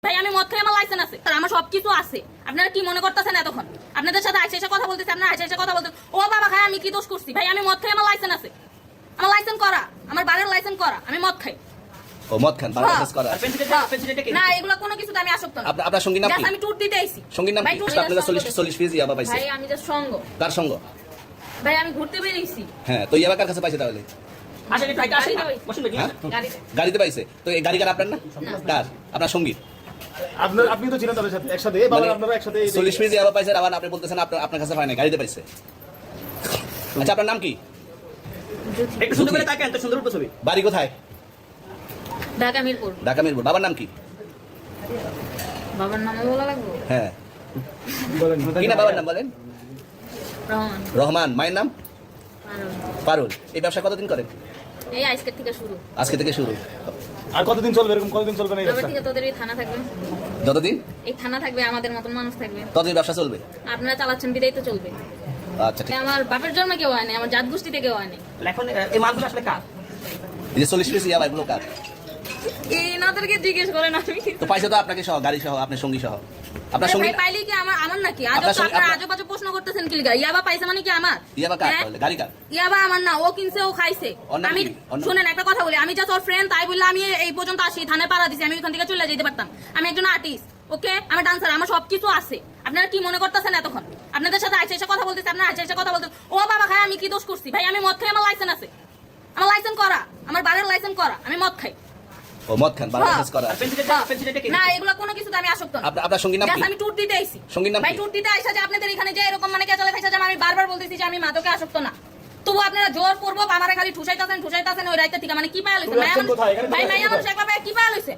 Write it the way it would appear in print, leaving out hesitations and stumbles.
ভাই আমি মদ খাই, আমার লাইসেন্স আছে, আমার সবকিছু আছে। আপনারা কি মনে করতেছেন এতক্ষণ? আপনাদের সাথে আইসা কথা বলতেছি, আপনারা আইসা কথা বলতেন ও বাবা খাই, আমি কি দোষ করছি? ভাই আমি মদ খাই, আমার লাইসেন্স আছে, আমার লাইসেন্স করা, আমার বাড়ির লাইসেন্স করা, আমি মদ খাই। ও মদ খান, বাড়ির লাইসেন্স করা। না এগুলা কোনো কিছুতে আমি আসক্ত না। আপনার সঙ্গীর নাম কি? আমি ট্যুর দিতে আইছি। সঙ্গীর নাম কি? আপনারা 40 পিস ইয়াবা পাইছে। ভাই আমি জাস্ট সঙ্গ। কার সঙ্গ? ভাই আমি ঘুরতে বেরিয়েছি। হ্যাঁ, তো ইয়াবা কার কাছে পাইছে তাহলে? আসলে ফ্লাইট আসে না, বসুন ভাই গাড়িতে। গাড়িতে পাইছে। তো এই গাড়ি কার, আপনার না? কার? আপনার সঙ্গী। আপনি তো ছিলেন তাদের সাথে একসাথে, বাবা আপনারা একসাথে 40 পিস ইয়াবা পাইছে, আবার আপনি বলতেছেন আপনার কাছে পায় না, গাড়িতে পাইছে। আচ্ছা, আপনার নাম কি? একটু সুন্দর করে তাকান তো, সুন্দর উপর ছবি। বাড়ি কোথায়? ঢাকা মিরপুর। ঢাকা মিরপুর। বাবার নাম কি? বাবার নাম বলা লাগবে? হ্যাঁ, কি না বাবার নাম বলেন? রহমান। রহমান। মায়ের নাম? পারুল। এই ব্যবসা কতদিন করেন? এই আজকে থেকে শুরু। আজকে থেকে শুরু। আর কতদিন চলবে, এরকম কতদিন চলবে না এই তবে ব্যবসা? থেকে তোদের এই থানা থাকবে, যতদিন এই থানা থাকবে, আমাদের মতন মানুষ থাকবে, ততদিন ব্যবসা চলবে। আপনারা চালাচ্ছেন বিদায় তো চলবে। আচ্ছা, ঠিক। আমার বাপের জন্মে কেউ হয়নি, আমার জাত গোষ্ঠীতে কেউ হয়নি। এখন এই মালগুলো আসলে কার? এই যে 40 পিস ইয়াবা, এগুলো কার? এনাদেরকে জিজ্ঞেস করেন, আমি তো পাইছে তো আপনাকে সহ, গাড়ি সহ, আপনার সঙ্গী সহ। আপনার সঙ্গী ভাই পাইলে কি আমার নাকি? আজব আপনার তো সঙ্গে- আপনারা আজব আজব প্রশ্ন করতেছেন কি লিগা? ইয়াবা পাইছে মানে কি আমার? ইয়াবা কার হ্যাঁ? তাহলে? গাড়ি কার? ইয়াবা আমার না, ও কিনছে, ও খাইছে। অন্য আমি কি? অন্য? শুনেন একটা কথা বলি, আমি জাস্ট ওর ফ্রেন্ড, তাই বললে আমি এই পর্যন্ত আসি, থানায় পাড়া দিছি, আমি ওখান থেকে চলে যেতে পারতাম। আমি একজন আর্টিস্ট, ওকে, আমি ডান্সার, আমার সবকিছু আছে। আপনারা কি মনে করতেছেন এতক্ষণ? আপনাদের সাথে আইসা কথা বলতেছি, আপনারা আইসা কথা বলতেন ও বাবা খাই, আমি কি দোষ করছি? ভাই আমি মদ খাই, আমার লাইসেন্স আছে, আমার লাইসেন্স করা, আমার বাড়ির লাইসেন্স করা, আমি মদ খাই। ও মদ খান, বাড়ির লাইসেন্স করা। পেন্সিলটা কে? না এগুলা কোনো কিছুতে আমি আসক্ত না। আপনার সঙ্গীর নাম কি? Just আমি ট্যুর দিতে আইছি। সঙ্গীর নাম ভাই কি? ট্যুর দিতে আইসা যে আপনাদের এখানে যে এরকম মানে কেচালে খাইছা যে আমি বারবার বলতেছি যে আমি মাদকে আসক্ত না, তবু আপনারা জোর পূর্বক আমারে খালি ঠুসাইতাছেন ওই রাইতে থেকে, মানে কি পায়া লইছে? তুমি আসছেন কোথায়? এখানে ভাই কোথায়? মাইয়া মানুষ একলা পায়া কি পায়া লইছে?